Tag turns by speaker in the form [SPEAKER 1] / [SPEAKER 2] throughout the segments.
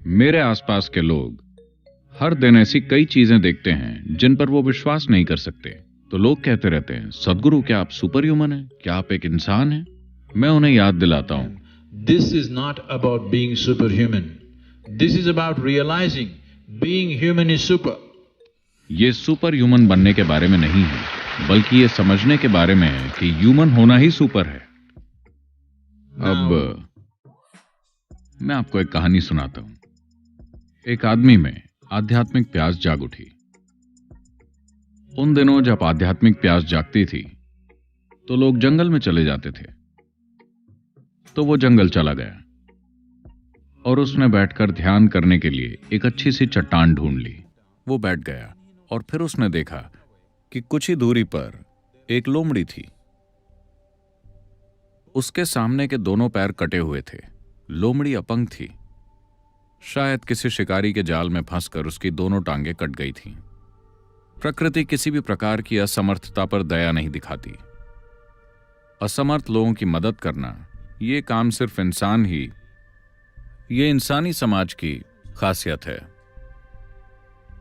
[SPEAKER 1] मेरे आसपास के लोग हर दिन ऐसी कई चीजें देखते हैं जिन पर वो विश्वास नहीं कर सकते। तो लोग कहते रहते हैं, सदगुरु क्या आप सुपर ह्यूमन हैं? क्या आप एक इंसान हैं? मैं उन्हें याद दिलाता हूं,
[SPEAKER 2] This is not about being superhuman. This is about realizing being human is super.
[SPEAKER 1] ये सुपर ह्यूमन बनने के बारे में नहीं है, बल्कि ये समझने के बारे में है कि ह्यूमन होना ही सुपर है। अब मैं आपको एक कहानी सुनाता हूं। एक आदमी में आध्यात्मिक प्यास जाग उठी। उन दिनों जब आध्यात्मिक प्यास जागती थी तो लोग जंगल में चले जाते थे। तो वो जंगल चला गया और उसने बैठकर ध्यान करने के लिए एक अच्छी सी चट्टान ढूंढ ली। वो बैठ गया और फिर उसने देखा कि कुछ ही दूरी पर एक लोमड़ी थी। उसके सामने के दोनों पैर कटे हुए थे। लोमड़ी अपंग थी। शायद किसी शिकारी के जाल में फंसकर उसकी दोनों टांगें कट गई थीं। प्रकृति किसी भी प्रकार की असमर्थता पर दया नहीं दिखाती। असमर्थ लोगों की मदद करना ये काम सिर्फ ये इंसानी समाज की खासियत है।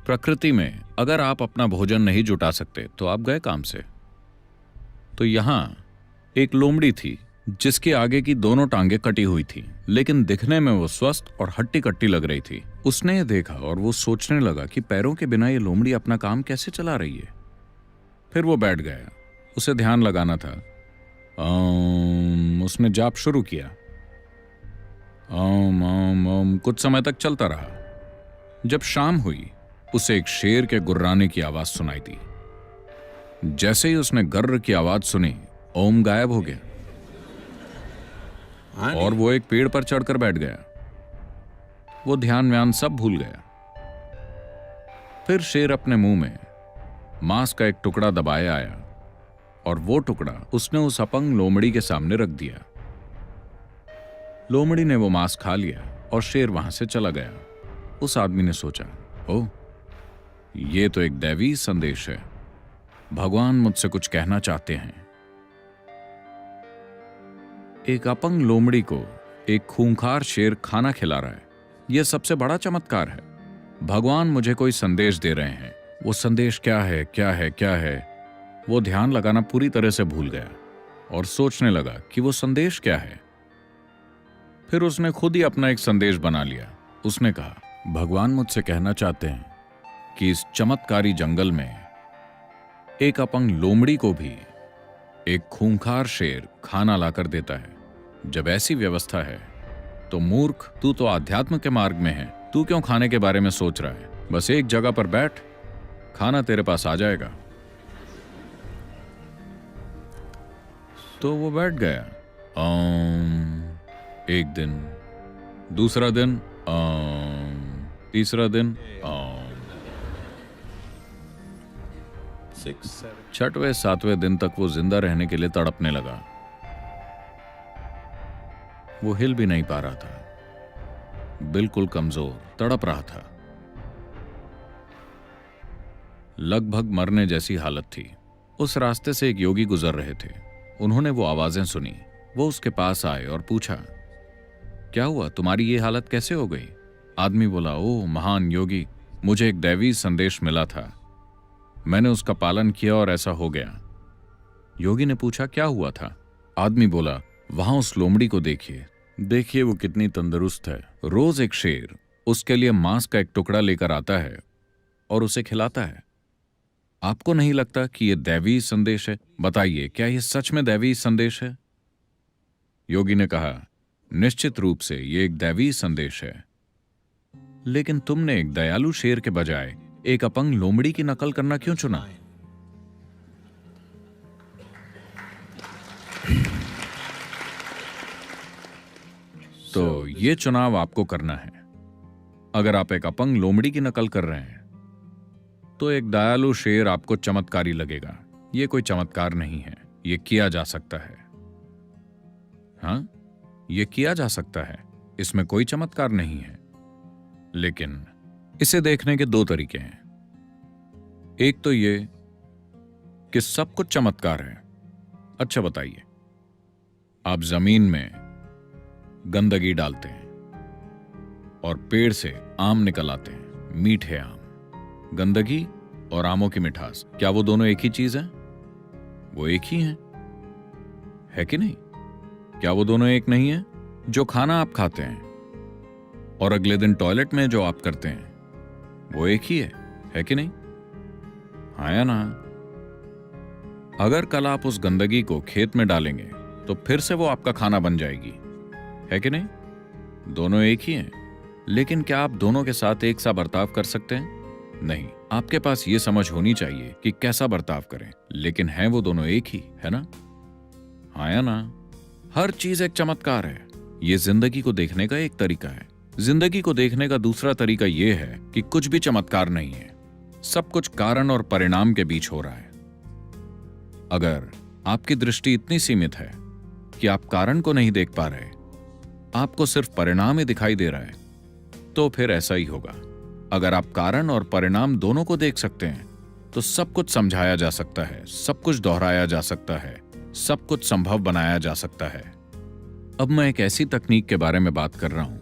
[SPEAKER 1] प्रकृति में अगर आप अपना भोजन नहीं जुटा सकते तो आप गए काम से। तो यहां एक लोमड़ी थी जिसके आगे की दोनों टांगें कटी हुई थी, लेकिन दिखने में वो स्वस्थ और हट्टी कट्टी लग रही थी। उसने ये देखा और वो सोचने लगा कि पैरों के बिना ये लोमड़ी अपना काम कैसे चला रही है। फिर वो बैठ गया। उसे ध्यान लगाना था। उसने जाप शुरू किया। ओम ओम ओम कुछ समय तक चलता रहा। जब शाम हुई उसे एक शेर के गुर्राने की आवाज सुनाई दी। जैसे ही उसने गर्र की आवाज सुनी, ओम गायब हो गया और वो एक पेड़ पर चढ़कर बैठ गया। वो ध्यान व्यान सब भूल गया। फिर शेर अपने मुंह में मांस का एक टुकड़ा दबाए आया और वो टुकड़ा उसने उस अपंग लोमड़ी के सामने रख दिया। लोमड़ी ने वो मांस खा लिया और शेर वहां से चला गया। उस आदमी ने सोचा, ओह, ये तो एक दैवी संदेश है। भगवान मुझसे कुछ कहना चाहते हैं। एक अपंग लोमड़ी को एक खूंखार शेर खाना खिला रहा है। यह सबसे बड़ा चमत्कार है। भगवान मुझे कोई संदेश दे रहे हैं। वो संदेश क्या है, क्या है, क्या है? वो ध्यान लगाना पूरी तरह से भूल गया और सोचने लगा कि वो संदेश क्या है। फिर उसने खुद ही अपना एक संदेश बना लिया। उसने कहा, भगवान मुझसे कहना चाहते हैं कि इस चमत्कारी जंगल में एक अपंग लोमड़ी को भी एक खूंखार शेर खाना लाकर देता है। जब ऐसी व्यवस्था है तो मूर्ख, तू तो आध्यात्म के मार्ग में है। तू क्यों खाने के बारे में सोच रहा है? बस एक जगह पर बैठ, खाना तेरे पास आ जाएगा। तो वो बैठ गया। एक दिन, दूसरा दिन, तीसरा दिन, छठवें सातवें दिन तक वो जिंदा रहने के लिए तड़पने लगा। वो हिल भी नहीं पा रहा था। बिल्कुल कमजोर, तड़प रहा था। लगभग मरने जैसी हालत थी। उस रास्ते से एक योगी गुजर रहे थे। उन्होंने वो आवाजें सुनी। वो उसके पास आए और पूछा, क्या हुआ? तुम्हारी ये हालत कैसे हो गई? आदमी बोला, ओह महान योगी, मुझे एक दैवी संदेश मिला था। मैंने उसका पालन किया और ऐसा हो गया। योगी ने पूछा, क्या हुआ था? आदमी बोला, वहां उस लोमड़ी को देखिए, देखिए वो कितनी तंदुरुस्त है। रोज एक शेर उसके लिए मांस का एक टुकड़ा लेकर आता है और उसे खिलाता है। आपको नहीं लगता कि यह दैवी संदेश है? बताइए, क्या यह सच में दैवी संदेश है? योगी ने कहा, निश्चित रूप से यह एक दैवी संदेश है। लेकिन तुमने एक दयालु शेर के बजाय एक अपंग लोमड़ी की नकल करना क्यों चुना? तो यह चुनाव आपको करना है। अगर आप एक अपंग लोमड़ी की नकल कर रहे हैं तो एक दयालु शेर आपको चमत्कारी लगेगा। यह कोई चमत्कार नहीं है। यह किया जा सकता है। हां, यह किया जा सकता है। इसमें कोई चमत्कार नहीं है। लेकिन इसे देखने के दो तरीके हैं। एक तो यह कि सब कुछ चमत्कार है। अच्छा बताइए, आप जमीन में गंदगी डालते हैं और पेड़ से आम निकल आते हैं, मीठे आम। गंदगी और आमों की मिठास, क्या वो दोनों एक ही चीज है? वो एक ही हैं, है कि नहीं? क्या वो दोनों एक नहीं है? जो खाना आप खाते हैं और अगले दिन टॉयलेट में जो आप करते हैं, वो एक ही है कि नहीं? हाँ या ना? अगर कल आप उस गंदगी को खेत में डालेंगे तो फिर से वो आपका खाना बन जाएगी, है कि नहीं? दोनों एक ही हैं, लेकिन क्या आप दोनों के साथ एक सा बर्ताव कर सकते हैं? नहीं। आपके पास ये समझ होनी चाहिए कि कैसा बर्ताव करें, लेकिन हैं वो दोनों एक ही, है ना? हाँ या ना? हर चीज एक चमत्कार है। ये जिंदगी को देखने का एक तरीका है। जिंदगी को देखने का दूसरा तरीका यह है कि कुछ भी चमत्कार नहीं है, सब कुछ कारण और परिणाम के बीच हो रहा है। अगर आपकी दृष्टि इतनी सीमित है कि आप कारण को नहीं देख पा रहे, आपको सिर्फ परिणाम ही दिखाई दे रहा है, तो फिर ऐसा ही होगा। अगर आप कारण और परिणाम दोनों को देख सकते हैं तो सब कुछ समझाया जा सकता है, सब कुछ दोहराया जा सकता है, सब कुछ संभव बनाया जा सकता है। अब मैं एक ऐसी तकनीक के बारे में बात कर रहा हूं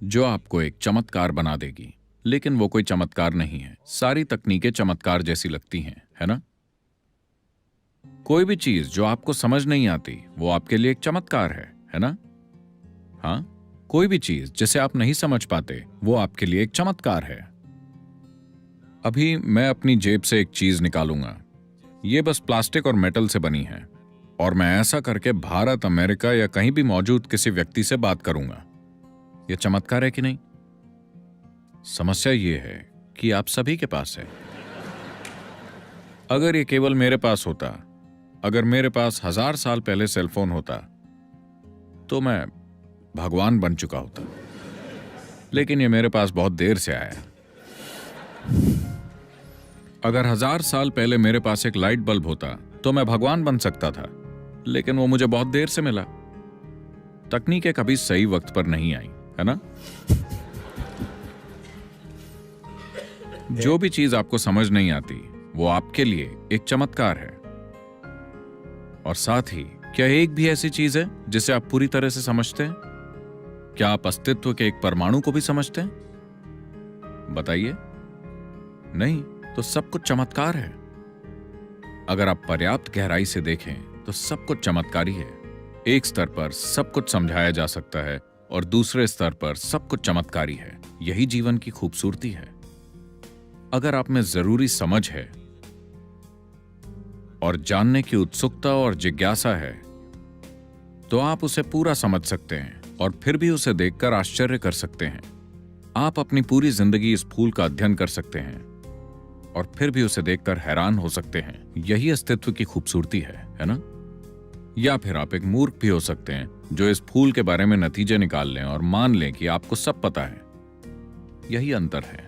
[SPEAKER 1] जो आपको एक चमत्कार बना देगी, लेकिन वो कोई चमत्कार नहीं है। सारी तकनीकें चमत्कार जैसी लगती हैं, है ना? कोई भी चीज जो आपको समझ नहीं आती वो आपके लिए एक चमत्कार है ना? हाँ, कोई भी चीज जिसे आप नहीं समझ पाते वो आपके लिए एक चमत्कार है। अभी मैं अपनी जेब से एक चीज निकालूंगा, ये बस प्लास्टिक और मेटल से बनी है, और मैं ऐसा करके भारत, अमेरिका या कहीं भी मौजूद किसी व्यक्ति से बात करूंगा। यह चमत्कार है कि नहीं? समस्या यह है कि आप सभी के पास है। अगर ये केवल मेरे पास होता, अगर मेरे पास 1000 साल पहले सेलफोन होता, तो मैं भगवान बन चुका होता, लेकिन ये मेरे पास बहुत देर से आया। अगर 1000 साल पहले मेरे पास एक लाइट बल्ब होता तो मैं भगवान बन सकता था, लेकिन वो मुझे बहुत देर से मिला। तकनीकें कभी सही वक्त पर नहीं आई, है ना? जो भी चीज आपको समझ नहीं आती वो आपके लिए एक चमत्कार है। और साथ ही, क्या एक भी ऐसी चीज है जिसे आप पूरी तरह से समझते हैं? क्या आप अस्तित्व के एक परमाणु को भी समझते हैं? बताइए। नहीं, तो सब कुछ चमत्कार है। अगर आप पर्याप्त गहराई से देखें तो सब कुछ चमत्कारी है। एक स्तर पर सब कुछ समझाया जा सकता है और दूसरे स्तर पर सब कुछ चमत्कारी है। यही जीवन की खूबसूरती है। अगर आप में जरूरी समझ है और जानने की उत्सुकता और जिज्ञासा है, तो आप उसे पूरा समझ सकते हैं और फिर भी उसे देखकर आश्चर्य कर सकते हैं। आप अपनी पूरी जिंदगी इस फूल का अध्ययन कर सकते हैं और फिर भी उसे देखकर हैरान हो सकते हैं। यही अस्तित्व की खूबसूरती है ना? या फिर आप एक मूर्ख भी हो सकते हैं जो इस फूल के बारे में नतीजे निकाल लें और मान लें कि आपको सब पता है। यही अंतर है।